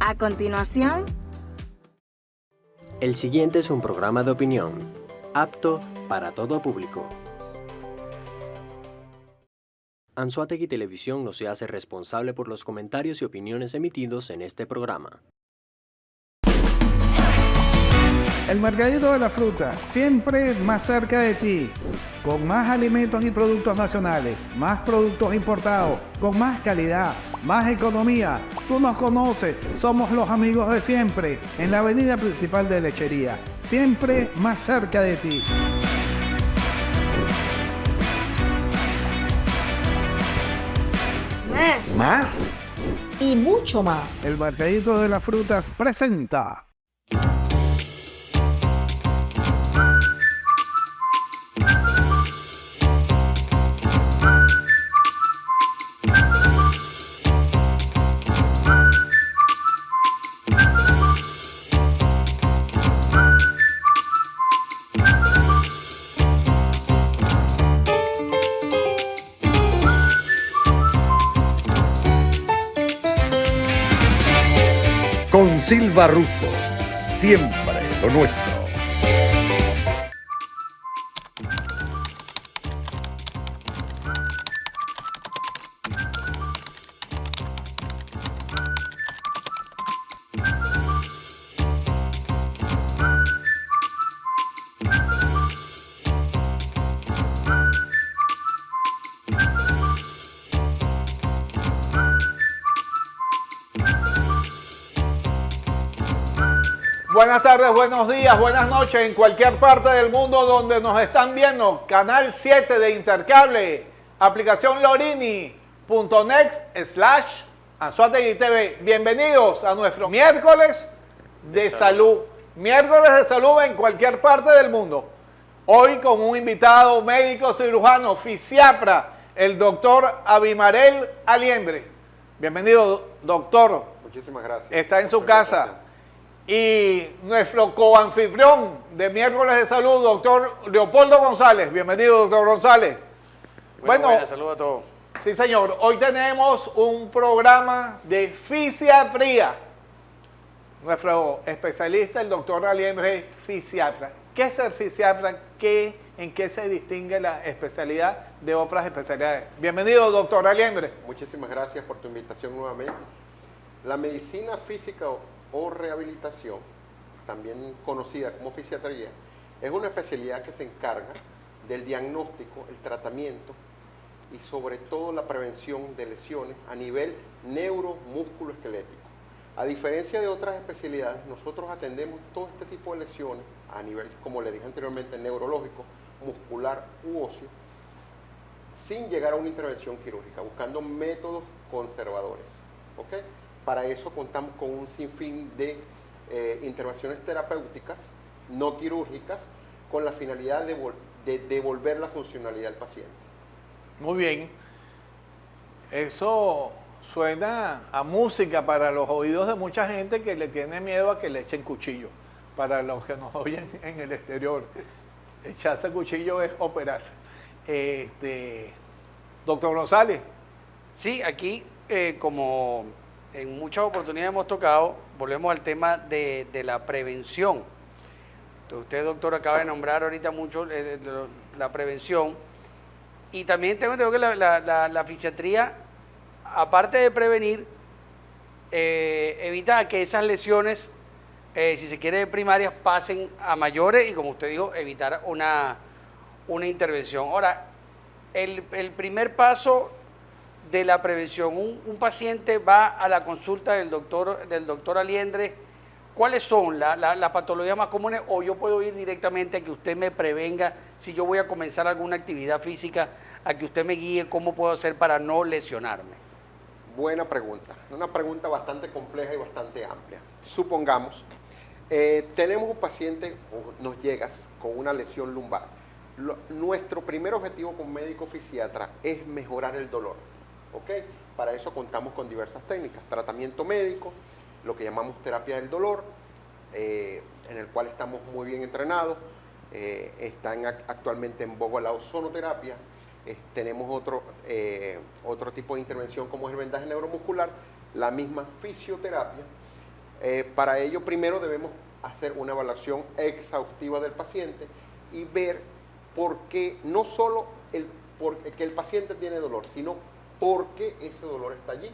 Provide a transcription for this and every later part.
A continuación, el siguiente es un programa de opinión, apto para todo público. Anzoátegui Televisión no se hace responsable por los comentarios y opiniones emitidos en este programa. El Mercadito de la Fruta, siempre más cerca de ti, con más alimentos y productos nacionales, más productos importados, con más calidad, más economía. Tú nos conoces, somos los amigos de siempre, en la avenida principal de Lechería, siempre más cerca de ti. Más y mucho más. El Mercadito de las Frutas presenta. Con Silva Russo, siempre lo nuestro. Buenas tardes, buenos días, buenas noches en cualquier parte del mundo donde nos están viendo. Canal 7 de Intercable, aplicación lorini.net/Anzoátegui TV. Bienvenidos a nuestro miércoles de salud. Miércoles de salud en cualquier parte del mundo. Hoy con un invitado médico cirujano, fisiatra, el doctor Abimael Aliendre. Bienvenido, doctor. Muchísimas gracias. Está en su casa. Y nuestro coanfitrión de miércoles de salud, doctor Leopoldo González. Bienvenido, doctor González. Bueno, saludos a todos. Sí, señor. Hoy tenemos un programa de fisiatría. Nuestro especialista, el doctor Aliendre, fisiatra. ¿Qué es ser fisiatra? ¿En qué se distingue la especialidad de otras especialidades? Bienvenido, doctor Aliendre. Muchísimas gracias por tu invitación nuevamente. La medicina física o rehabilitación, también conocida como fisiatría, es una especialidad que se encarga del diagnóstico, el tratamiento y sobre todo la prevención de lesiones a nivel neuromúsculo-esquelético. A diferencia de otras especialidades, nosotros atendemos todo este tipo de lesiones a nivel, como le dije anteriormente, neurológico, muscular u óseo, sin llegar a una intervención quirúrgica, buscando métodos conservadores. ¿Ok? Para eso contamos con un sinfín de intervenciones terapéuticas, no quirúrgicas, con la finalidad de devolver la funcionalidad al paciente. Muy bien. Eso suena a música para los oídos de mucha gente que le tiene miedo a que le echen cuchillo. Para los que nos oyen en el exterior, echarse cuchillo es operarse. Doctor González. Sí, aquí como en muchas oportunidades hemos tocado, volvemos al tema de la prevención. Entonces, usted, doctor, acaba de nombrar ahorita mucho la prevención. Y también tengo que la fisiatría, aparte de prevenir, evita que esas lesiones, si se quiere, primarias, pasen a mayores y, como usted dijo, evitar una intervención. Ahora, el primer paso de la prevención, un paciente va a la consulta del doctor Aliendre, ¿cuáles son las patologías más comunes? O yo puedo ir directamente a que usted me prevenga si yo voy a comenzar alguna actividad física, a que usted me guíe cómo puedo hacer para no lesionarme. Buena pregunta, una pregunta bastante compleja y bastante amplia. Supongamos, tenemos un paciente o nos llegas con una lesión lumbar. Nuestro primer objetivo como médico fisiatra es mejorar el dolor. ¿Ok? Para eso contamos con diversas técnicas, tratamiento médico, lo que llamamos terapia del dolor, en el cual estamos muy bien entrenados, están actualmente en boga la ozonoterapia, tenemos otro tipo de intervención como es el vendaje neuromuscular, la misma fisioterapia Para ello, primero debemos hacer una evaluación exhaustiva del paciente y ver por qué, no solo que el paciente tiene dolor, sino por qué ese dolor está allí.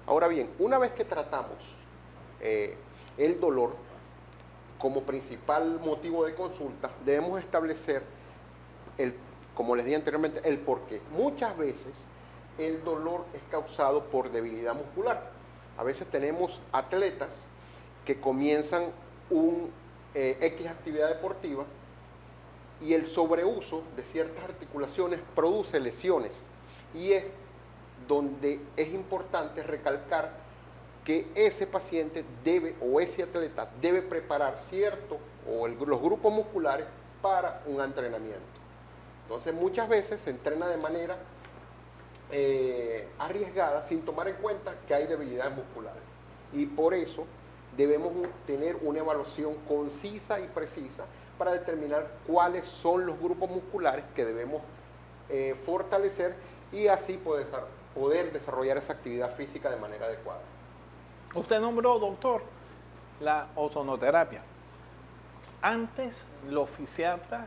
Ahora bien, una vez que tratamos el dolor como principal motivo de consulta, debemos establecer, como les dije anteriormente, el por qué. Muchas veces el dolor es causado por debilidad muscular. A veces tenemos atletas que comienzan X actividad deportiva y el sobreuso de ciertas articulaciones produce lesiones. Y es donde es importante recalcar que ese paciente debe, o ese atleta debe preparar los grupos musculares para un entrenamiento. Entonces muchas veces se entrena de manera arriesgada sin tomar en cuenta que hay debilidades musculares. Y por eso debemos tener una evaluación concisa y precisa para determinar cuáles son los grupos musculares que debemos fortalecer y así poder desarrollar esa actividad física de manera adecuada. Usted nombró, doctor, la ozonoterapia. Antes los fisiatras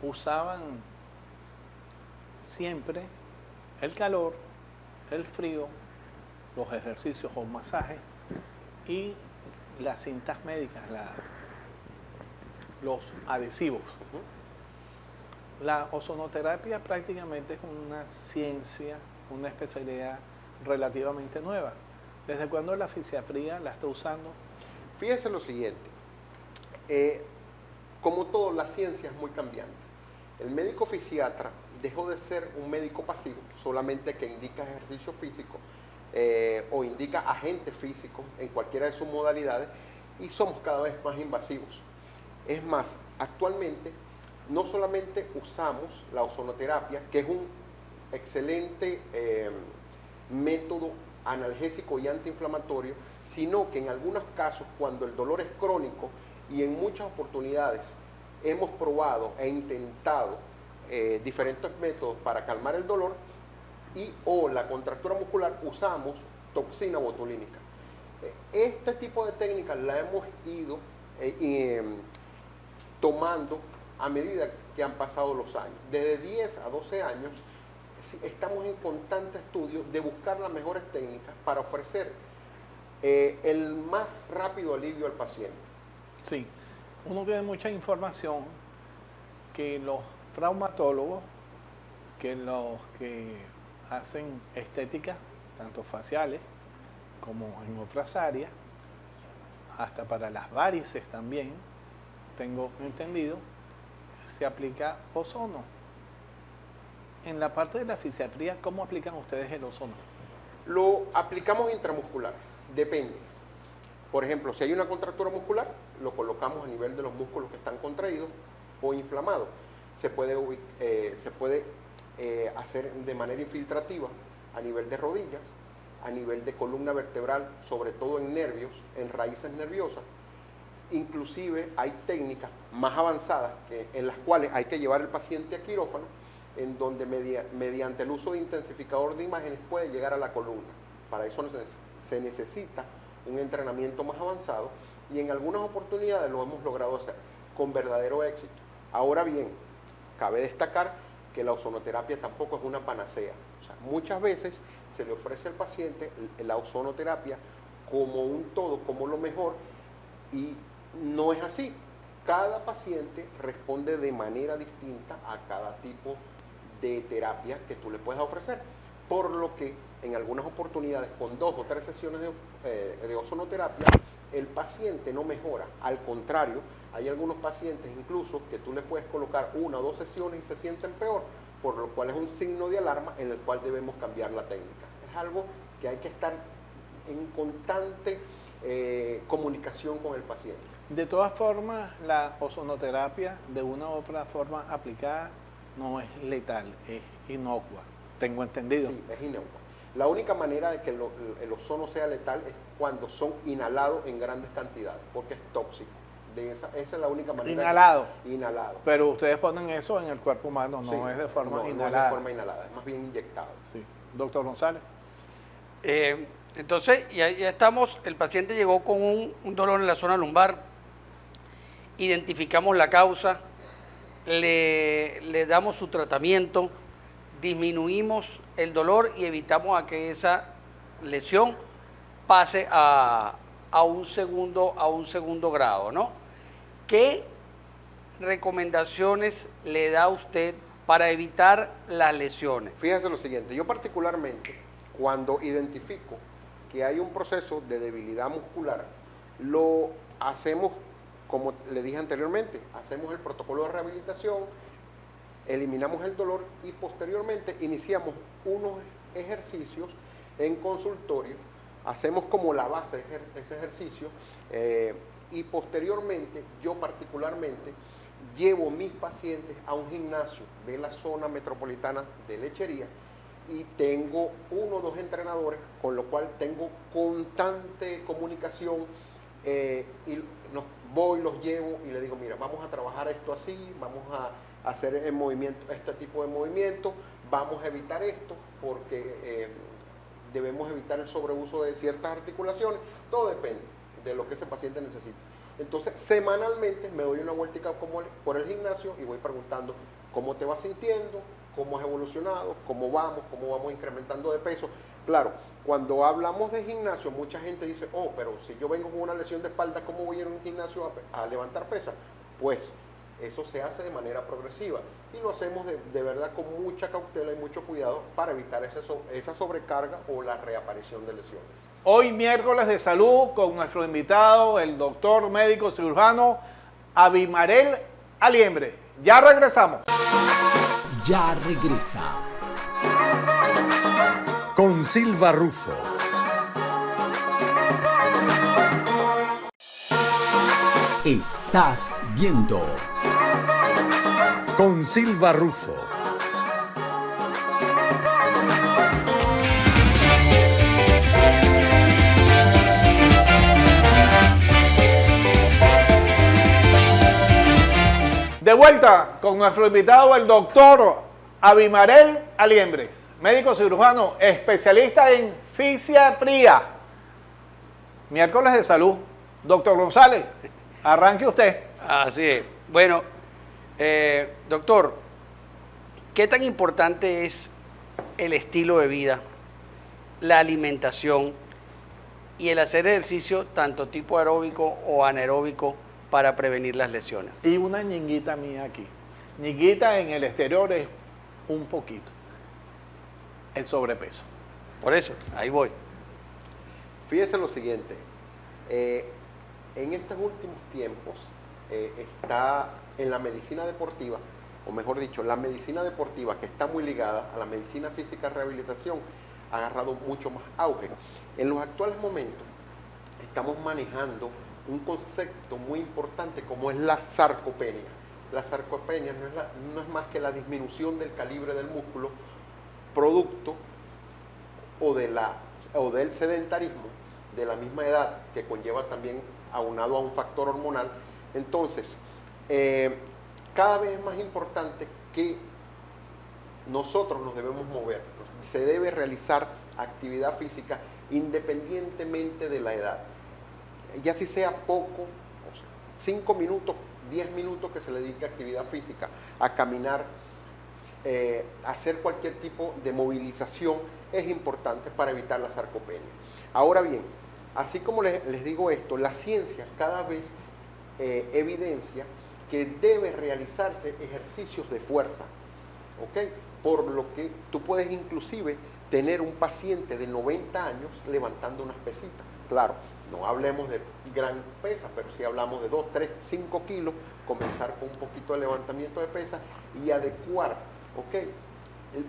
usaban siempre el calor, el frío, los ejercicios o masajes y las cintas médicas, los adhesivos. La ozonoterapia prácticamente es una ciencia, una especialidad relativamente nueva. ¿Desde cuándo la fisiatría la está usando? Fíjese lo siguiente, como todo, la ciencia es muy cambiante. El médico fisiatra dejó de ser un médico pasivo, solamente que indica ejercicio físico o indica agentes físicos en cualquiera de sus modalidades, y somos cada vez más invasivos. Es más, actualmente no solamente usamos la ozonoterapia, que es un excelente método analgésico y antiinflamatorio, sino que en algunos casos, cuando el dolor es crónico y en muchas oportunidades hemos probado e intentado diferentes métodos para calmar el dolor o la contractura muscular, usamos toxina botulínica. Este tipo de técnicas la hemos ido tomando a medida que han pasado los años. Desde 10 a 12 años estamos en constante estudio de buscar las mejores técnicas para ofrecer el más rápido alivio al paciente. Sí, uno tiene mucha información que los traumatólogos, que los que hacen estética, tanto faciales como en otras áreas, hasta para las varices también, tengo entendido, se aplica ozono. En la parte de la fisiatría, ¿cómo aplican ustedes el ozono? Lo aplicamos intramuscular, depende. Por ejemplo, si hay una contractura muscular, lo colocamos a nivel de los músculos que están contraídos o inflamados. Se puede hacer de manera infiltrativa a nivel de rodillas, a nivel de columna vertebral, sobre todo en nervios, en raíces nerviosas. Inclusive hay técnicas más avanzadas en las cuales hay que llevar el paciente a quirófano, en donde mediante el uso de intensificador de imágenes puede llegar a la columna. Para eso se necesita un entrenamiento más avanzado y en algunas oportunidades lo hemos logrado hacer con verdadero éxito. Ahora bien, cabe destacar que la ozonoterapia tampoco es una panacea. O sea, muchas veces se le ofrece al paciente la ozonoterapia como un todo, como lo mejor, y no es así. Cada paciente responde de manera distinta a cada tipo de terapia que tú le puedas ofrecer, por lo que en algunas oportunidades con 2 o 3 sesiones de ozonoterapia el paciente no mejora. Al contrario, hay algunos pacientes incluso que tú le puedes colocar 1 o 2 sesiones y se sienten peor, por lo cual es un signo de alarma en el cual debemos cambiar la técnica. Es algo que hay que estar en constante comunicación con el paciente. De todas formas, la ozonoterapia de una u otra forma aplicada no es letal, es inocua, tengo entendido. Sí, es inocua. La única manera de que el ozono sea letal es cuando son inhalados en grandes cantidades, porque es tóxico. Esa es la única manera. Inhalado. Inhalado. Pero ustedes ponen eso en el cuerpo humano, no Sí, es de forma no, inhalada. No es de forma inhalada, es más bien inyectado. Sí. Doctor González. Entonces, ya estamos, el paciente llegó con un dolor en la zona lumbar, identificamos la causa, le damos su tratamiento, disminuimos el dolor y evitamos a que esa lesión pase a un segundo grado, ¿no? ¿Qué recomendaciones le da usted para evitar las lesiones? Fíjese lo siguiente, yo particularmente, cuando identifico que hay un proceso de debilidad muscular, lo hacemos, como le dije anteriormente, hacemos el protocolo de rehabilitación, eliminamos el dolor y posteriormente iniciamos unos ejercicios en consultorio, hacemos como la base de ese ejercicio y posteriormente yo particularmente llevo mis pacientes a un gimnasio de la zona metropolitana de Lechería y tengo 1 o 2 entrenadores, con lo cual tengo constante comunicación y los llevo y les digo, mira, vamos a trabajar esto así, vamos a hacer el movimiento, este tipo de movimiento, vamos a evitar esto porque debemos evitar el sobreuso de ciertas articulaciones, todo depende de lo que ese paciente necesita. Entonces, semanalmente me doy una vueltica por el gimnasio y voy preguntando cómo te vas sintiendo, cómo has evolucionado, cómo vamos incrementando de peso. Claro, cuando hablamos de gimnasio, mucha gente dice, oh, pero si yo vengo con una lesión de espalda, ¿cómo voy a ir a un gimnasio a levantar pesas? Pues eso se hace de manera progresiva y lo hacemos de verdad con mucha cautela y mucho cuidado para evitar esa sobrecarga o la reaparición de lesiones. Hoy miércoles de salud con nuestro invitado, el doctor médico cirujano Abimael Aliembre. Ya regresamos. Ya regresa. Con Silva Russo. Estás viendo. Con Silva Russo. De vuelta con nuestro invitado, el doctor Abimael Aliembres, médico cirujano, especialista en fisiatría. Miércoles de salud. Doctor González, arranque usted. Así es. Bueno, doctor, ¿qué tan importante es el estilo de vida, la alimentación y el hacer ejercicio tanto tipo aeróbico o anaeróbico para prevenir las lesiones? Y una ñinguita mía aquí. Ñinguita en el exterior es un poquito. El sobrepeso. Por eso, ahí voy. Fíjese lo siguiente, en estos últimos tiempos está en la medicina deportiva, o mejor dicho, la medicina deportiva que está muy ligada a la medicina física rehabilitación, ha agarrado mucho más auge. En los actuales momentos estamos manejando un concepto muy importante como es la sarcopenia. La sarcopenia no es más que la disminución del calibre del músculo producto o del sedentarismo de la misma edad que conlleva también aunado a un factor hormonal. Entonces, cada vez es más importante que nosotros nos debemos mover, se debe realizar actividad física independientemente de la edad. Ya si sea poco, 5 minutos, 10 minutos que se le dedique a actividad física, a caminar, a hacer cualquier tipo de movilización, es importante para evitar la sarcopenia. Ahora bien, así como les digo esto, la ciencia cada vez evidencia que debe realizarse ejercicios de fuerza, ¿ok? Por lo que tú puedes inclusive tener un paciente de 90 años levantando unas pesitas. Claro, no hablemos de gran pesa, pero sí hablamos de 2, 3, 5 kilos, comenzar con un poquito de levantamiento de pesas y adecuar, ¿ok?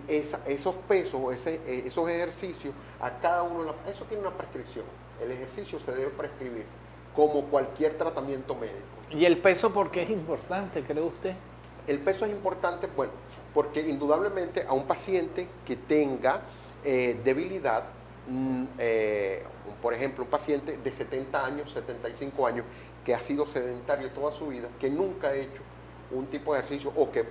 Esos pesos, esos ejercicios a cada uno, eso tiene una prescripción. El ejercicio se debe prescribir como cualquier tratamiento médico. ¿Y el peso por qué es importante, cree usted? El peso es importante, bueno, porque indudablemente a un paciente que tenga debilidad, por ejemplo, un paciente de 70 años, 75 años, que ha sido sedentario toda su vida, que nunca ha hecho un tipo de ejercicio o que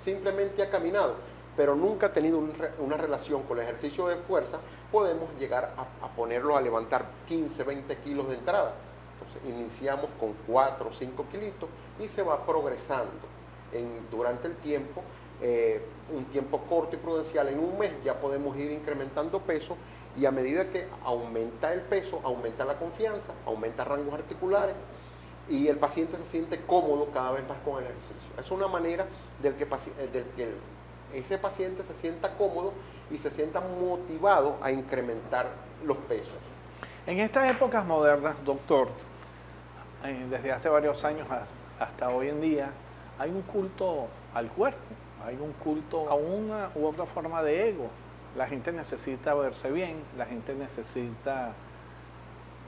simplemente ha caminado, pero nunca ha tenido una relación con el ejercicio de fuerza, podemos llegar a ponerlos a levantar 15, 20 kilos de entrada. Entonces iniciamos con 4 o 5 kilitos y se va progresando durante el tiempo, un tiempo corto y prudencial. En un mes ya podemos ir incrementando peso, y a medida que aumenta el peso, aumenta la confianza, aumenta rangos articulares y el paciente se siente cómodo cada vez más con el ejercicio. Es una manera del que ese paciente se sienta cómodo y se sienta motivado a incrementar los pesos. En estas épocas modernas, doctor, desde hace varios años hasta hoy en día, hay un culto al cuerpo, hay un culto a una u otra forma de ego. La gente necesita verse bien, la gente necesita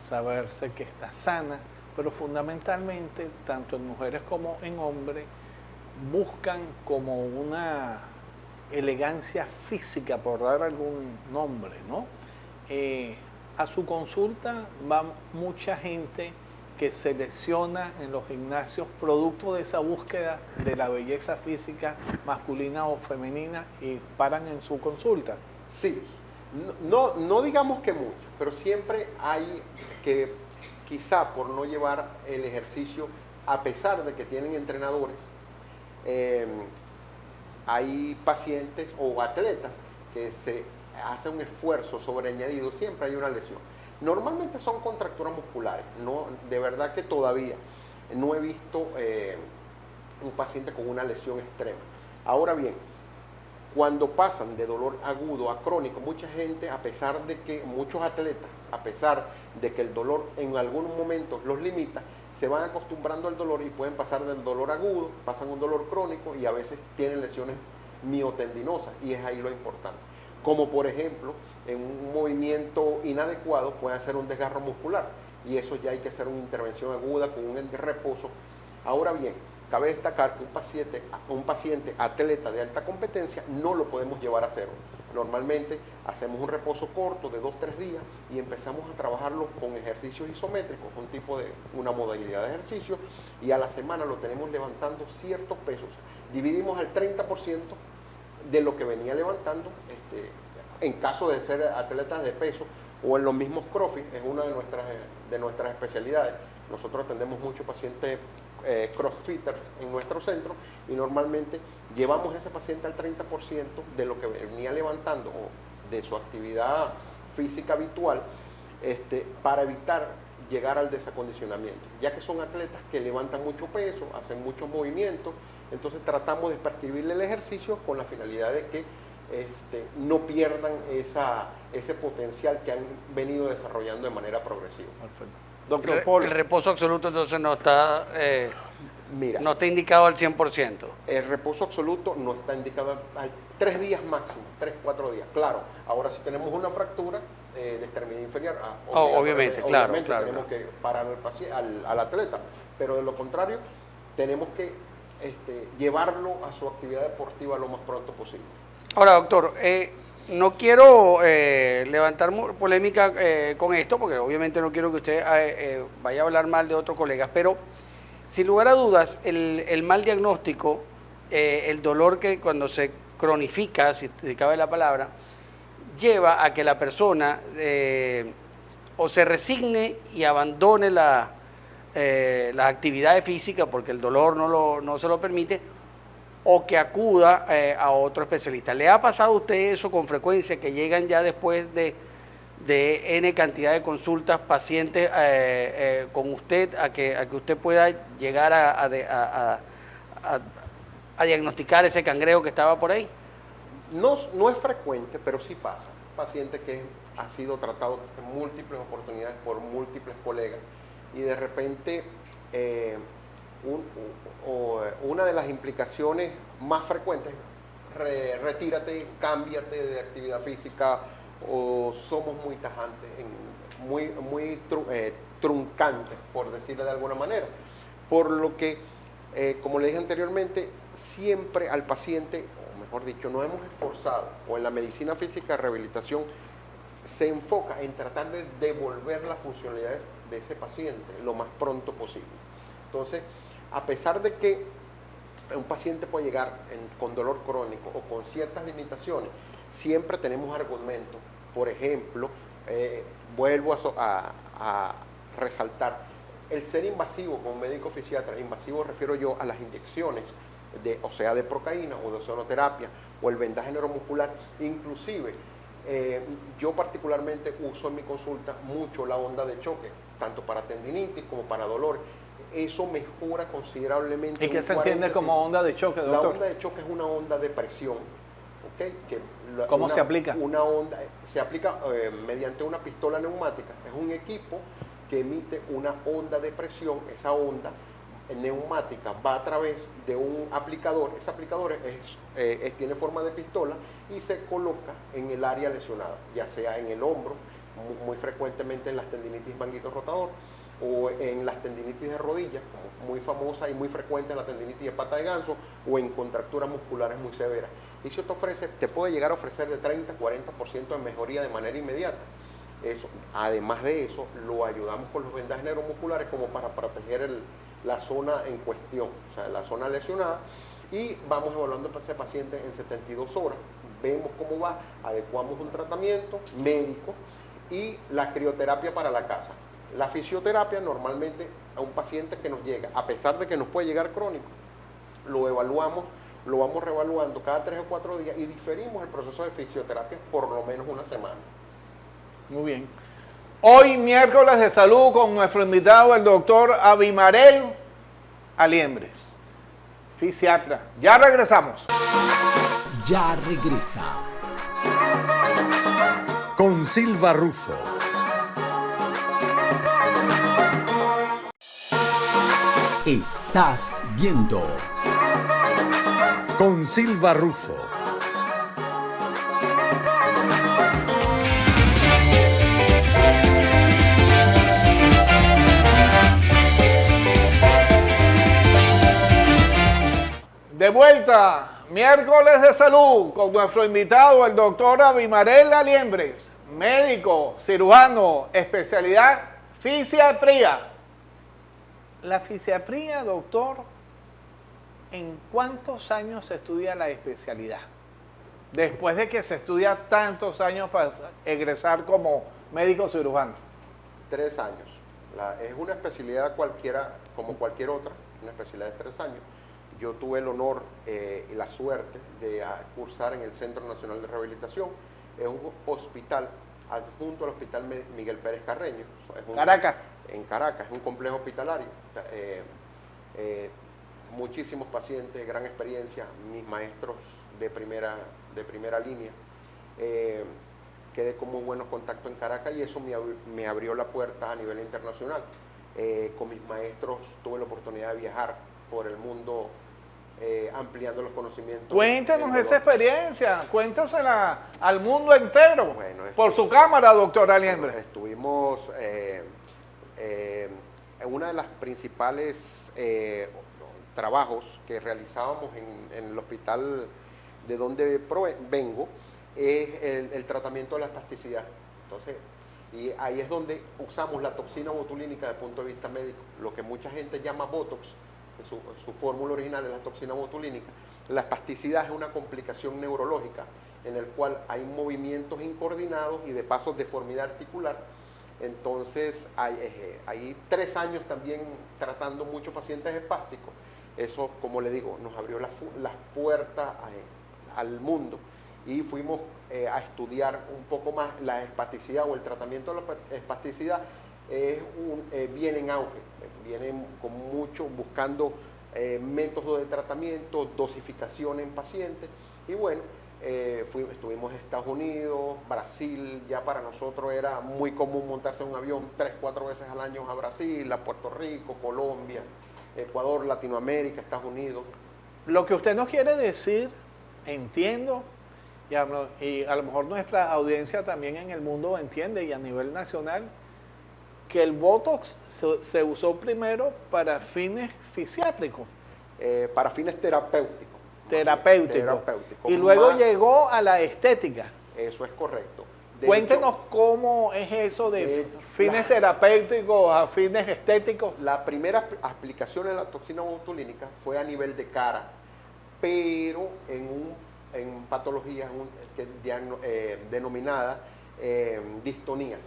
saberse que está sana, pero fundamentalmente, tanto en mujeres como en hombres, buscan como una elegancia física, por dar algún nombre, ¿no? A su consulta va mucha gente que se lesiona en los gimnasios producto de esa búsqueda de la belleza física masculina o femenina y paran en su consulta. Sí, no digamos que mucho, pero siempre hay que, quizá por no llevar el ejercicio, a pesar de que tienen entrenadores, hay pacientes o atletas que se hacen un esfuerzo sobreañadido, siempre hay una lesión. Normalmente son contracturas musculares, de verdad que todavía no he visto un paciente con una lesión extrema. Ahora bien, cuando pasan de dolor agudo a crónico, mucha gente, muchos atletas, a pesar de que el dolor en algunos momentos los limita, se van acostumbrando al dolor y pueden pasar del dolor agudo, pasan a un dolor crónico y a veces tienen lesiones miotendinosas, y es ahí lo importante. Como por ejemplo, en un movimiento inadecuado puede hacer un desgarro muscular, y eso ya hay que hacer una intervención aguda con un reposo. Ahora bien, cabe destacar que un paciente atleta de alta competencia no lo podemos llevar a cero. Normalmente hacemos un reposo corto de 2-3 días y empezamos a trabajarlo con ejercicios isométricos, una modalidad de ejercicio, y a la semana lo tenemos levantando ciertos pesos. Dividimos al 30% de lo que venía levantando, en caso de ser atletas de peso o en los mismos CrossFit, es una de nuestras especialidades. Nosotros atendemos muchos pacientes crossfitters en nuestro centro, y normalmente llevamos a ese paciente al 30% de lo que venía levantando o de su actividad física habitual, para evitar llegar al desacondicionamiento, ya que son atletas que levantan mucho peso, hacen muchos movimientos. Entonces tratamos de prescribirle el ejercicio con la finalidad de que no pierdan ese potencial que han venido desarrollando de manera progresiva. Perfecto. Doctor Paul. El reposo absoluto entonces no está indicado al 100%. El reposo absoluto no está indicado al 3 días máximo, 3-4 días. Claro, ahora si tenemos una fractura de extremidad inferior, obviamente, claro, tenemos que parar al atleta, pero de lo contrario tenemos que llevarlo a su actividad deportiva lo más pronto posible. Ahora, doctor, no quiero levantar polémica con esto, porque obviamente no quiero que usted vaya a hablar mal de otros colegas, pero sin lugar a dudas, el mal diagnóstico, el dolor que cuando se cronifica, si te cabe la palabra, lleva a que la persona o se resigne y abandone las actividades físicas porque el dolor no se lo permite, o que acuda a otro especialista. ¿Le ha pasado a usted eso con frecuencia, que llegan ya después de N cantidad de consultas pacientes con usted a que usted pueda llegar a diagnosticar ese cangreo que estaba por ahí? No es frecuente, pero sí pasa. Paciente que ha sido tratado en múltiples oportunidades por múltiples colegas, y de repente una de las implicaciones más frecuentes, retírate, cámbiate de actividad física, o somos muy tajantes, muy truncantes, por decirlo de alguna manera. Por lo que, como le dije anteriormente, siempre al paciente, o mejor dicho, nos hemos esforzado, o en la medicina física de rehabilitación, se enfoca en tratar de devolver las funcionalidades de ese paciente lo más pronto posible. Entonces, a pesar de que un paciente puede llegar con dolor crónico o con ciertas limitaciones, siempre tenemos argumentos Por ejemplo, vuelvo a resaltar, el ser invasivo como médico fisiatra, invasivo refiero yo a las inyecciones, o sea, de procaína o de ozonoterapia o el vendaje neuromuscular, inclusive yo particularmente uso en mi consulta mucho la onda de choque, tanto para tendinitis como para dolor. Eso mejora considerablemente. ¿Y qué se entiende como onda de choque, doctor? La onda de choque es una onda de presión. ¿Okay? ¿Cómo se aplica? Una onda, se aplica mediante una pistola neumática. Es un equipo que emite una onda de presión. Esa onda neumática va a través de un aplicador. Ese aplicador tiene forma de pistola y se coloca en el área lesionada, ya sea en el hombro, muy frecuentemente en las tendinitis manguito rotador, o en las tendinitis de rodillas, como muy famosa y muy frecuente en la tendinitis de pata de ganso, o en contracturas musculares muy severas. Y eso te puede llegar a ofrecer de 30-40% de mejoría de manera inmediata. Eso, además de eso, lo ayudamos con los vendajes neuromusculares como para proteger la zona en cuestión, o sea, la zona lesionada, y vamos evaluando a ese paciente en 72 horas, vemos cómo va, adecuamos un tratamiento médico y la crioterapia para la casa. La fisioterapia normalmente a un paciente que nos llega, a pesar de que nos puede llegar crónico, lo evaluamos, lo vamos reevaluando cada 3 o 4 días y diferimos el proceso de fisioterapia por lo menos una semana. Muy bien. Hoy miércoles de salud con nuestro invitado, el doctor Abimael Aliembres, fisiatra. Ya regresamos. Ya regresa. Con Silva Russo. Estás viendo con Silva Russo. De vuelta, miércoles de salud con nuestro invitado, el doctor Abimael Aliembres, médico, cirujano, especialidad fisiatría. La fisiatría, doctor, ¿en cuántos años se estudia la especialidad? Después de que se estudia tantos años para egresar como médico cirujano. 3 años. Es una especialidad cualquiera, como cualquier otra, una especialidad de 3 años. Yo tuve el honor y la suerte de cursar en el Centro Nacional de Rehabilitación. Es un hospital adjunto al Hospital Miguel Pérez Carreño. Caracas. En Caracas, es un complejo hospitalario. Muchísimos pacientes, gran experiencia, mis maestros de primera línea. Quedé con muy buenos contactos en Caracas y eso me abrió la puerta a nivel internacional. Con mis maestros tuve la oportunidad de viajar por el mundo ampliando los conocimientos. Cuéntenos esa experiencia, cuéntasela al mundo entero. Bueno, por su cámara, doctor Aliembres. Estuvimos una de las principales trabajos que realizábamos en el hospital de donde vengo es el tratamiento de la espasticidad. Entonces, y ahí es donde usamos la toxina botulínica desde el punto de vista médico, lo que mucha gente llama Botox. Su fórmula original es la toxina botulínica. La espasticidad es una complicación neurológica en el cual hay movimientos incoordinados y de paso deformidad articular. Entonces hay 3 años también tratando muchos pacientes espásticos. Eso, como le digo, nos abrió las puertas al mundo y fuimos a estudiar un poco más la espasticidad o el tratamiento de la espasticidad. Viene en auge, viene con mucho buscando métodos de tratamiento, dosificación en pacientes y bueno, estuvimos en Estados Unidos, Brasil, ya para nosotros era muy común montarse en un avión 3-4 veces al año a Brasil, a Puerto Rico, Colombia, Ecuador, Latinoamérica, Estados Unidos. Lo que usted nos quiere decir, entiendo, y a lo mejor nuestra audiencia también en el mundo entiende y a nivel nacional, que el Botox se usó primero para fines fisiátricos. Para fines terapéuticos. Y luego llegó a la estética. Eso es correcto. Cuéntenos cómo es eso de fines terapéuticos a fines estéticos. La primera aplicación de la toxina botulínica fue a nivel de cara, pero en patologías denominada distonías.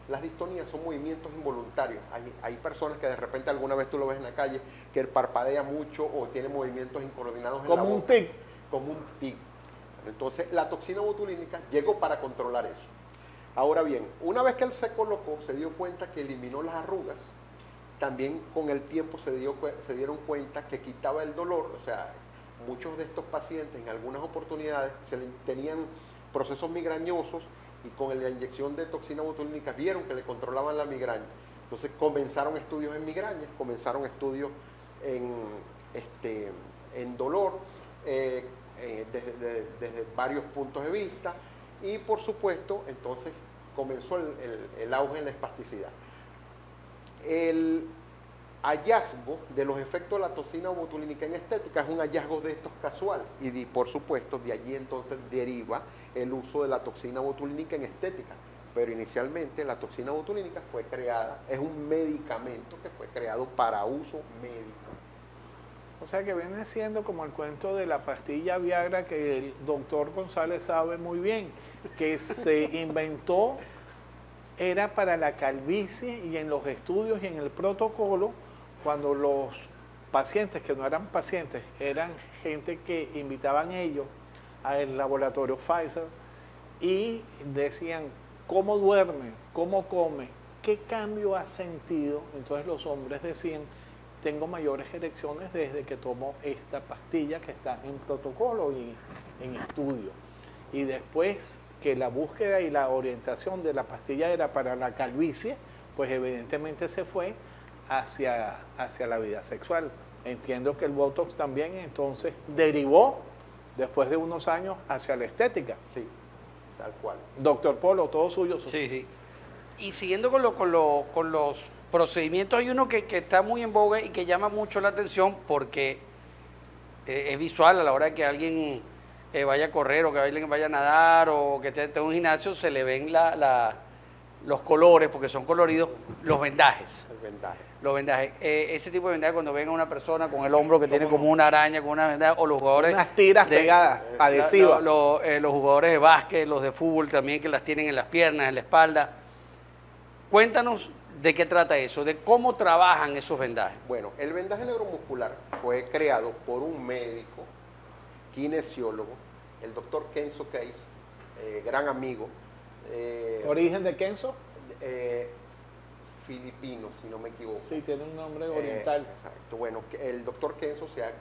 Las distonías son movimientos involuntarios. Hay personas que de repente alguna vez tú lo ves en la calle, que parpadea mucho o tiene movimientos incoordinados en la boca. Como un tic. Como un tic. Entonces, la toxina botulínica llegó para controlar eso. Ahora bien, una vez que él se colocó, se dio cuenta que eliminó las arrugas. También con el tiempo se dieron cuenta que quitaba el dolor. O sea, muchos de estos pacientes en algunas oportunidades tenían procesos migrañosos y con la inyección de toxina botulínica vieron que le controlaban la migraña. Entonces comenzaron estudios en migrañas, comenzaron estudios en dolor desde varios puntos de vista y por supuesto entonces comenzó el auge en la espasticidad. El hallazgo de los efectos de la toxina botulínica en estética es un hallazgo de estos casual y por supuesto de allí entonces deriva el uso de la toxina botulínica en estética, pero inicialmente la toxina botulínica fue creada, es un medicamento que fue creado para uso médico. O sea que viene siendo como el cuento de la pastilla Viagra que el doctor González sabe muy bien, que se inventó, era para la calvicie y en los estudios y en el protocolo, cuando los pacientes que no eran pacientes, eran gente que invitaban ellos al laboratorio Pfizer y decían cómo duerme, cómo come, qué cambio ha sentido. Entonces los hombres decían, tengo mayores erecciones desde que tomo esta pastilla que está en protocolo y en estudio. Y después que la búsqueda y la orientación de la pastilla era para la calvicie, pues evidentemente se fue hacia la vida sexual. Entiendo que el Botox también entonces derivó después de unos años hacia la estética. Sí, tal cual. Doctor Polo, todo suyo. Sí, sí. Y siguiendo con los procedimientos, hay uno que está muy en boga y que llama mucho la atención porque es visual a la hora de que alguien vaya a correr o que alguien vaya a nadar o que esté en un gimnasio, se le ven los colores, porque son coloridos, los vendajes. El vendaje. Los vendajes. Ese tipo de vendaje cuando ven a una persona con el hombro que tiene como una araña, con una vendaje, o los jugadores... Unas tiras pegadas, adhesivas. Los jugadores de básquet, los de fútbol también, que las tienen en las piernas, en la espalda. Cuéntanos de qué trata eso, de cómo trabajan esos vendajes. Bueno, el vendaje neuromuscular fue creado por un médico, kinesiólogo, el doctor Kenzo Case, gran amigo. ¿Origen de Kenzo? Filipino, si no me equivoco. Sí, tiene un nombre oriental. Exacto. Bueno, el doctor Kenzo se ha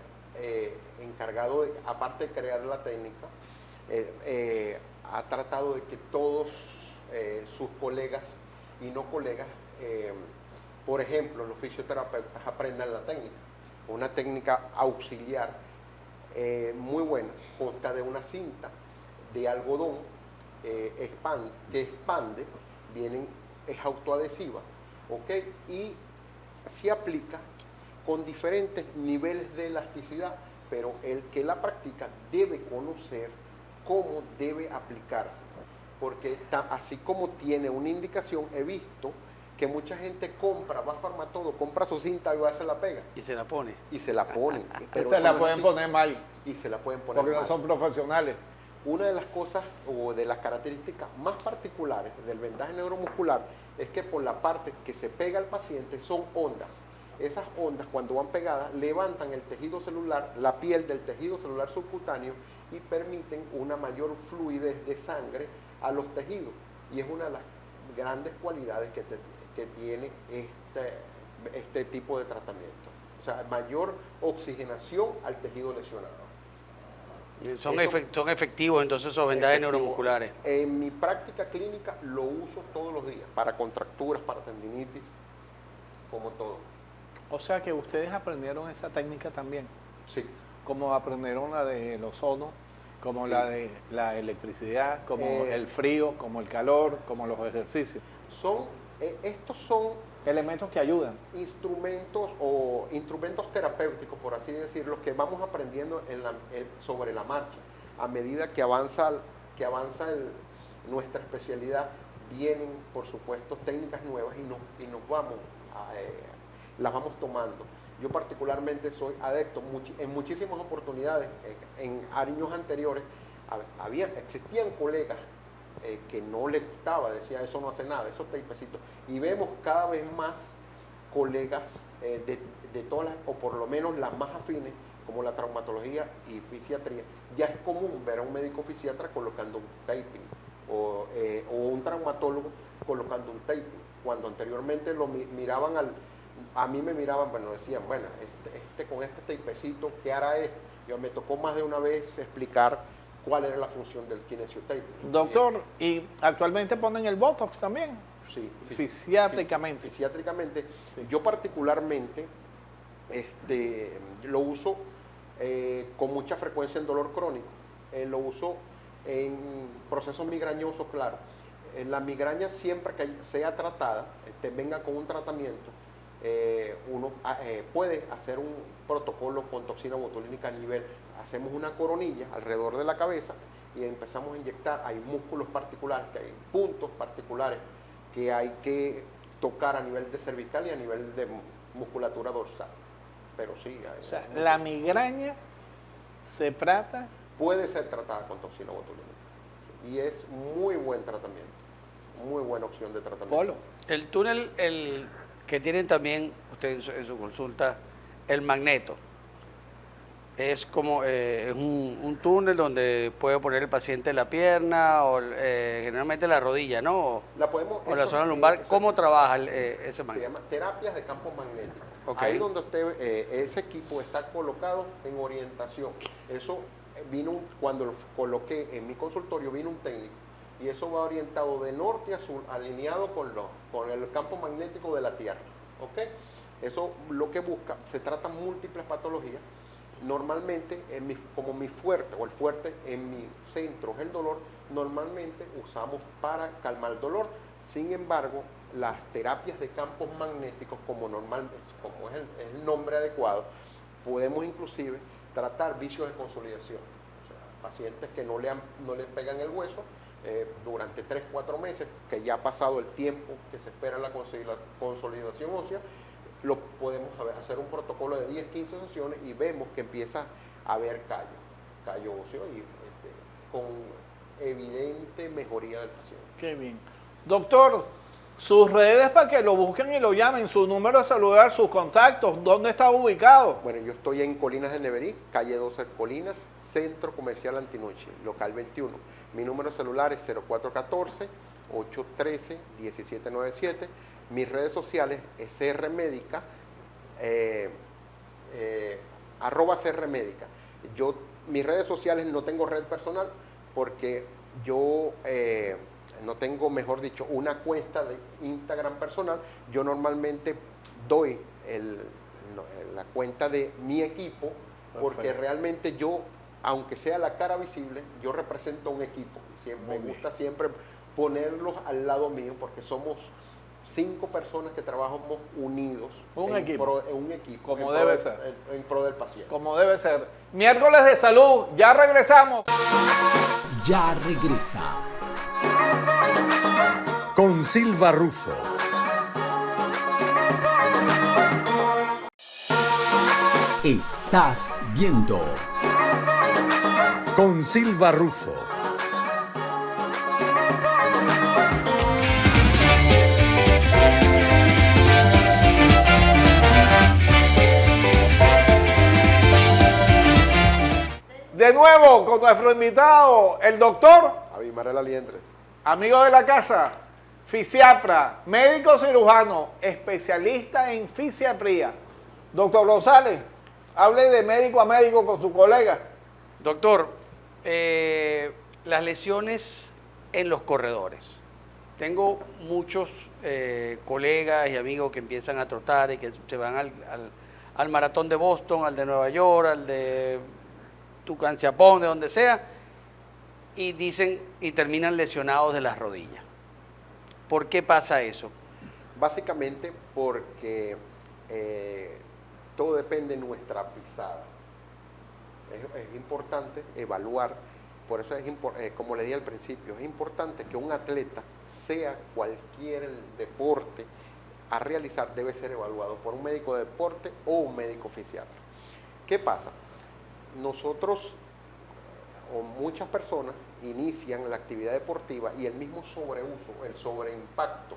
encargado, aparte de crear la técnica, ha tratado de que todos sus colegas y no colegas, por ejemplo, los fisioterapeutas aprendan la técnica. Una técnica auxiliar muy buena, consta de una cinta de algodón que expande, es autoadhesiva, ¿ok? Y se aplica con diferentes niveles de elasticidad, pero el que la practica debe conocer cómo debe aplicarse, porque así como tiene una indicación, he visto que mucha gente va a Farmatodo, compra su cinta y va, se la pega. Y se la pone. Y se la ponen. Pero se la eso no pueden es así. poner mal, Y se la pueden poner porque no mal. son profesionales. Una de las cosas o de las características más particulares del vendaje neuromuscular es que por la parte que se pega al paciente son ondas. Esas ondas, cuando van pegadas, levantan el tejido celular, la piel del tejido celular subcutáneo y permiten una mayor fluidez de sangre a los tejidos. Y es una de las grandes cualidades que tiene este tipo de tratamiento. O sea, mayor oxigenación al tejido lesionado. Son efectivos entonces esos vendajes Efectivo. neuromusculares. En mi práctica clínica lo uso todos los días, para contracturas, para tendinitis, como todo. O sea que ustedes aprendieron esa técnica también, Sí, como aprendieron la de los ozono, como Sí. la de la electricidad, como el frío, como el calor, como los ejercicios. estos son Elementos que ayudan. instrumentos terapéuticos, por así decirlo, que vamos aprendiendo sobre la marcha. A medida que avanza nuestra especialidad, vienen, por supuesto, técnicas nuevas y las vamos tomando. Yo particularmente soy adepto en muchísimas oportunidades. En años anteriores existían colegas que no le gustaba, decía eso no hace nada, esos tapecitos. Y vemos cada vez más colegas de todas las, o por lo menos las más afines, como la traumatología y fisiatría. Ya es común ver a un médico fisiatra colocando un taping o un traumatólogo colocando un taping, cuando anteriormente lo miraban a mí me miraban, bueno, decían, bueno, con este tapecito, ¿qué hará esto? Yo me tocó más de una vez explicar cuál era la función del kinesiotaping. Doctor, y actualmente ponen el Botox también. Sí, Fisiátricamente. Fisiátricamente. Sí. Yo particularmente lo uso con mucha frecuencia en dolor crónico. Lo uso en procesos migrañosos, claro. La migraña siempre que sea tratada, venga con un tratamiento, uno puede hacer un protocolo con toxina botulínica a nivel, hacemos una coronilla alrededor de la cabeza y empezamos a inyectar. Hay músculos particulares, que hay puntos particulares que hay que tocar a nivel de cervical y a nivel de musculatura dorsal. Pero sí, O sea, la migraña se trata. puede ser tratada con toxina botulínica y es muy buen tratamiento, muy buena opción de tratamiento. Polo. El túnel, el que tienen también ustedes en su consulta, el magneto, es como es un túnel donde puede poner el paciente la pierna o generalmente la rodilla, ¿no? La podemos, O la eso, zona lumbar. eso ¿Cómo trabaja ese se magneto? llama terapias de campos magnéticos. Ok. Ahí donde usted, ese equipo está colocado en orientación. Eso cuando lo coloqué en mi consultorio, vino un técnico y eso va orientado de norte a sur, alineado con el campo magnético de la Tierra. ¿Ok? Eso lo que busca, se tratan múltiples patologías. Normalmente, como mi fuerte, o el fuerte en mi centro es el dolor, normalmente usamos para calmar el dolor. Sin embargo, las terapias de campos magnéticos, como es el nombre adecuado, podemos inclusive tratar vicios de consolidación. O sea, pacientes que no le pegan el hueso durante 3-4 meses, que ya ha pasado el tiempo que se espera en la consolidación ósea, lo podemos hacer un protocolo de 10-15 sesiones y vemos que empieza a haber callo óseo y con evidente mejoría del paciente. Qué bien. Doctor, sus redes para que lo busquen y lo llamen, su número de celular, sus contactos, ¿dónde está ubicado? Bueno, yo estoy en Colinas de Neverí, calle 12 Colinas, Centro Comercial Antinucci, local 21. Mi número celular es 0414-813-1797. Mis redes sociales es crmédica, @crmédica. Mis redes sociales no tengo red personal porque yo no tengo, mejor dicho, una cuenta de Instagram personal. Yo normalmente doy la cuenta de mi equipo porque Perfecto. realmente yo, aunque sea la cara visible, yo represento a un equipo. Me gusta siempre ponerlos al lado mío porque somos 5 personas que trabajamos unidos. Un equipo. Un equipo. Como en pro debe de- ser. En pro del paciente. Como debe ser. Miércoles de salud, ya regresamos. Ya regresa. Con Silva Russo. Estás viendo. Con Silva Russo. De nuevo con nuestro invitado, el doctor, Abimarel Liendres. amigo de la casa, fisiatra, médico cirujano, especialista en fisiatría. Doctor González, hable de médico a médico con su colega. Doctor, las lesiones en los corredores. Tengo muchos colegas y amigos que empiezan a trotar y que se van al maratón de Boston, al de Nueva York, al de Tucanciapón, de donde sea, y dicen y terminan lesionados de las rodillas. ¿Por qué pasa eso? Básicamente porque todo depende de nuestra pisada. Es importante evaluar, por eso como le dije al principio, es importante que un atleta, sea cualquier el deporte a realizar, debe ser evaluado por un médico de deporte o un médico fisiatra. ¿Qué pasa? Nosotros, o muchas personas inician la actividad deportiva y el mismo sobreuso, el sobreimpacto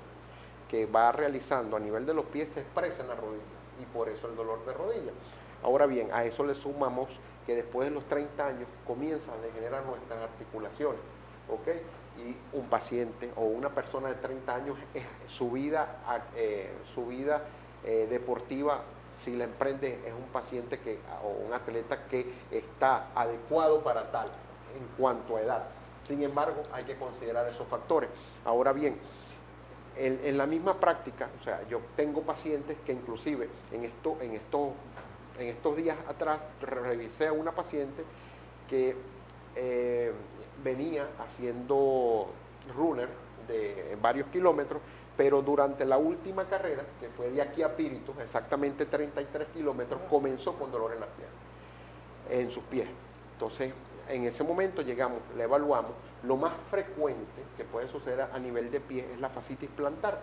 que va realizando a nivel de los pies se expresa en la rodilla y por eso el dolor de rodilla. Ahora bien, a eso le sumamos que después de los 30 años comienzan a degenerar nuestras articulaciones, ¿ok? Y un paciente o una persona de 30 años, su vida deportiva, si la emprende, es un paciente o un atleta que está adecuado para tal en cuanto a edad. Sin embargo, hay que considerar esos factores. Ahora bien, en la misma práctica, o sea, yo tengo pacientes que inclusive en estos días atrás revisé a una paciente que venía haciendo runner de varios kilómetros, pero durante la última carrera, que fue de aquí a Píritu, exactamente 33 kilómetros, comenzó con dolor en las piernas, en sus pies. Entonces, en ese momento llegamos, la evaluamos. Lo más frecuente que puede suceder a nivel de pie es la fascitis plantar.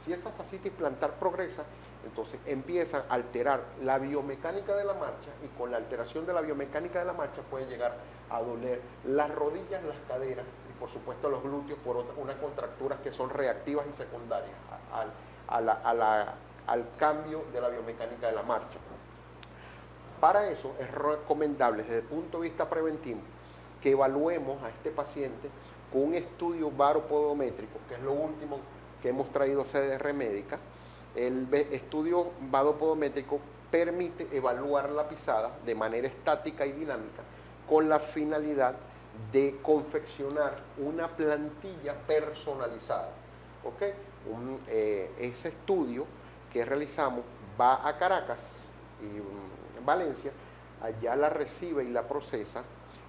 Si esa fascitis plantar progresa, entonces empieza a alterar la biomecánica de la marcha y con la alteración de la biomecánica de la marcha puede llegar a doler las rodillas, las caderas y por supuesto los glúteos por unas contracturas que son reactivas y secundarias al cambio de la biomecánica de la marcha. Para eso es recomendable desde el punto de vista preventivo que evaluemos a este paciente con un estudio baropodométrico, que es lo último que hemos traído a CDR Médica. El estudio baropodométrico permite evaluar la pisada de manera estática y dinámica con la finalidad de confeccionar una plantilla personalizada. ¿Okay? Ese estudio que realizamos va a Caracas y Valencia, allá la recibe y la procesa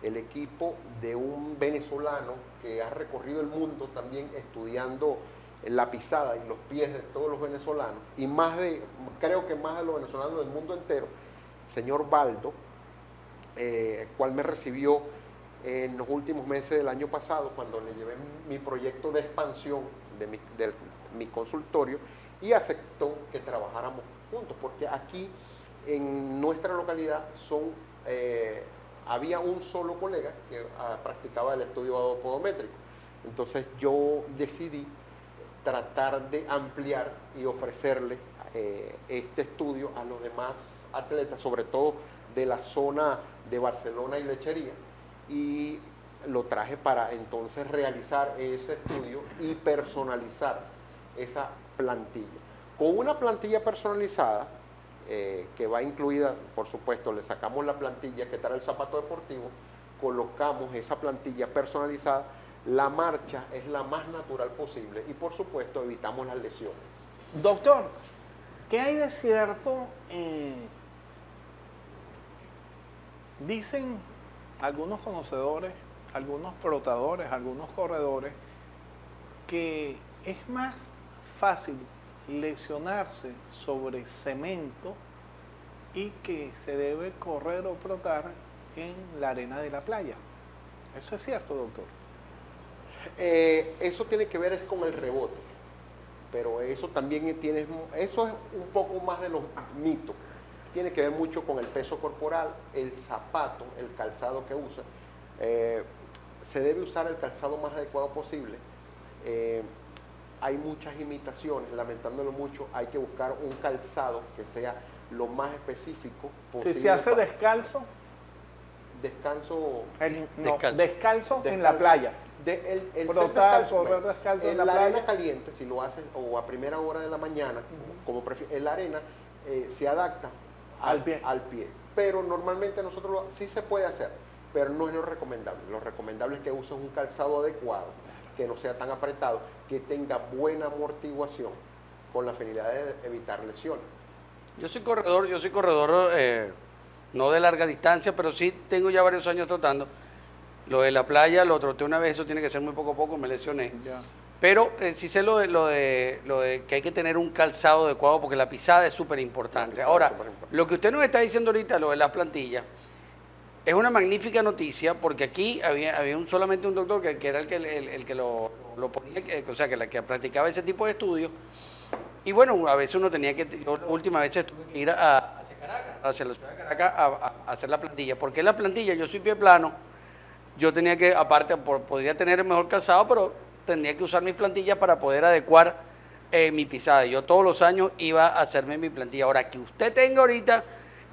el equipo de un venezolano que ha recorrido el mundo también estudiando la pisada y los pies de todos los venezolanos, y creo que más de los venezolanos del mundo entero, señor Baldo, el cual me recibió en los últimos meses del año pasado cuando le llevé mi proyecto de expansión de mi consultorio y aceptó que trabajáramos juntos, porque aquí en nuestra localidad había un solo colega que practicaba el estudio baropodométrico. Entonces yo decidí tratar de ampliar y ofrecerle este estudio a los demás atletas, sobre todo de la zona de Barcelona y Lechería, y lo traje para entonces realizar ese estudio y personalizar esa plantilla. Con una plantilla personalizada, que va incluida, por supuesto, le sacamos la plantilla que trae el zapato deportivo, colocamos esa plantilla personalizada, la marcha es la más natural posible y por supuesto evitamos las lesiones. Doctor, ¿qué hay de cierto? Dicen algunos conocedores, algunos trotadores, algunos corredores, que es más fácil lesionarse sobre cemento y que se debe correr o trotar en la arena de la playa. ¿Eso es cierto, doctor? Eso tiene que ver con el rebote, pero eso también eso es un poco más de los mitos. Tiene que ver mucho con el peso corporal, el zapato, el calzado que usa. Se debe usar el calzado más adecuado posible. Hay muchas imitaciones, lamentándolo mucho, hay que buscar un calzado que sea lo más específico posible. Si se hace descalzo, descanso descalzo en la playa. Correr descalzo en la arena caliente, si lo haces o a primera hora de la mañana, como la arena se adapta al pie. Pero normalmente nosotros sí se puede hacer, pero no es lo recomendable. Lo recomendable es que uses un calzado adecuado, que no sea tan apretado, que tenga buena amortiguación con la finalidad de evitar lesiones. Yo soy corredor no de larga distancia, pero sí tengo ya varios años trotando. Lo de la playa lo troté una vez, eso tiene que ser muy poco a poco, me lesioné. Ya. Pero sí sé lo de que hay que tener un calzado adecuado porque la pisada es súper importante. Ahora, lo que usted nos está diciendo ahorita, lo de las plantillas, es una magnífica noticia porque aquí había solamente un doctor que era el que lo ponía, o sea, que practicaba ese tipo de estudios. Y bueno, a veces uno tenía yo la última vez tuve que ir hacia la ciudad de Caracas a hacer la plantilla. ¿Por qué la plantilla? Yo soy pie plano yo tenía que, aparte, podría tener el mejor calzado, pero tendría que usar mis plantillas para poder adecuar mi pisada. Yo todos los años iba a hacerme mi plantilla. Ahora, que usted tenga ahorita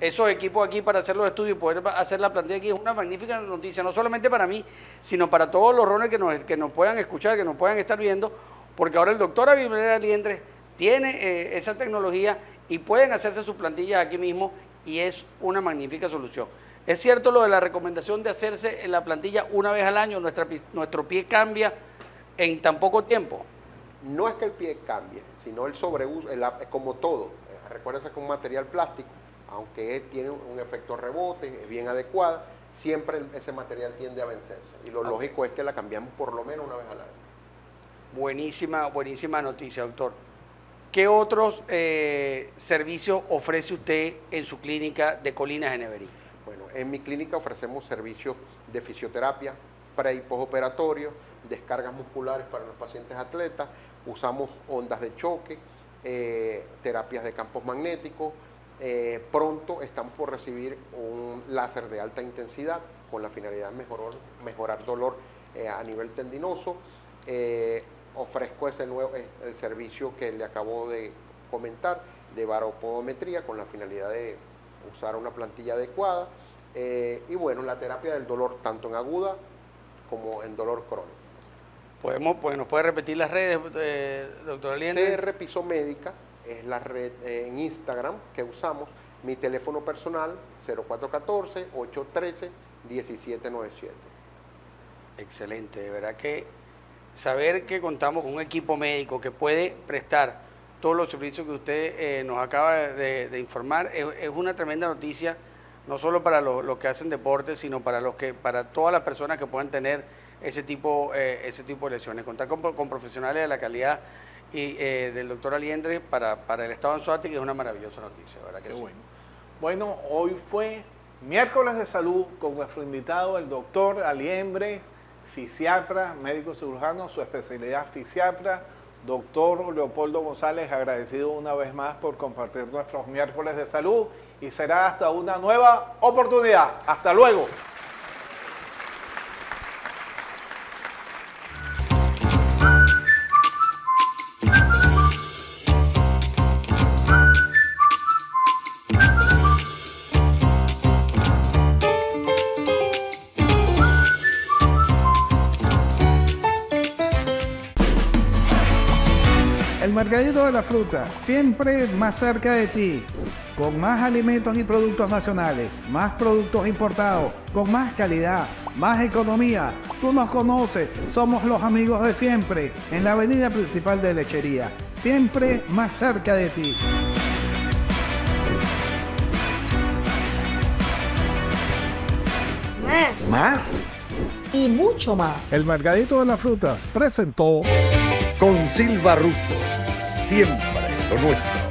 esos equipos aquí para hacer los estudios y poder hacer la plantilla aquí es una magnífica noticia, no solamente para mí, sino para todos los runners que nos puedan escuchar, que nos puedan estar viendo, porque ahora el doctor Abimelech Aliendres tiene esa tecnología y pueden hacerse sus plantillas aquí mismo y es una magnífica solución. Es cierto lo de la recomendación de hacerse en la plantilla una vez al año, nuestro pie cambia en tan poco tiempo. No es que el pie cambie, sino el sobreuso, como todo. Recuérdense que un material plástico, aunque tiene un efecto rebote, es bien adecuada, siempre ese material tiende a vencerse. Y lo lógico es que la cambiamos por lo menos una vez al año. Buenísima noticia, doctor. ¿Qué otros servicios ofrece usted en su clínica de Colinas en Everí? Bueno, en mi clínica ofrecemos servicios de fisioterapia, pre y postoperatorio, descargas musculares para los pacientes atletas, usamos ondas de choque, terapias de campos magnéticos. Pronto estamos por recibir un láser de alta intensidad con la finalidad de mejorar dolor a nivel tendinoso. Ofrezco el servicio que le acabo de comentar de baropodometría con la finalidad de usar una plantilla adecuada y bueno, la terapia del dolor tanto en aguda como en dolor crónico. ¿Nos puede repetir las redes, doctor Aliendres? CR Pisomédica es la red en Instagram que usamos. Mi teléfono personal 0414-813-1797. Excelente, de verdad que saber que contamos con un equipo médico que puede prestar todos los servicios que usted nos acaba de informar es una tremenda noticia, no solo para los que hacen deporte, sino para todas las personas que puedan tener ese tipo de lesiones. Contar con profesionales de la calidad y del doctor Aliendres para el estado de Anzoátegui es una maravillosa noticia, ¿verdad que sí? Bueno, hoy fue miércoles de salud con nuestro invitado, el doctor Aliendres, fisiatra, médico cirujano, su especialidad fisiatra. Doctor Leopoldo González, agradecido una vez más por compartir nuestros miércoles de salud y será hasta una nueva oportunidad. Hasta luego. El Mercadito de la Fruta, siempre más cerca de ti, con más alimentos y productos nacionales, más productos importados, con más calidad, más economía. Tú nos conoces, somos los amigos de siempre, en la avenida principal de Lechería, siempre más cerca de ti. Más Y mucho más. El Mercadito de las Frutas presentó con Silva Russo. Siempre lo nuestro.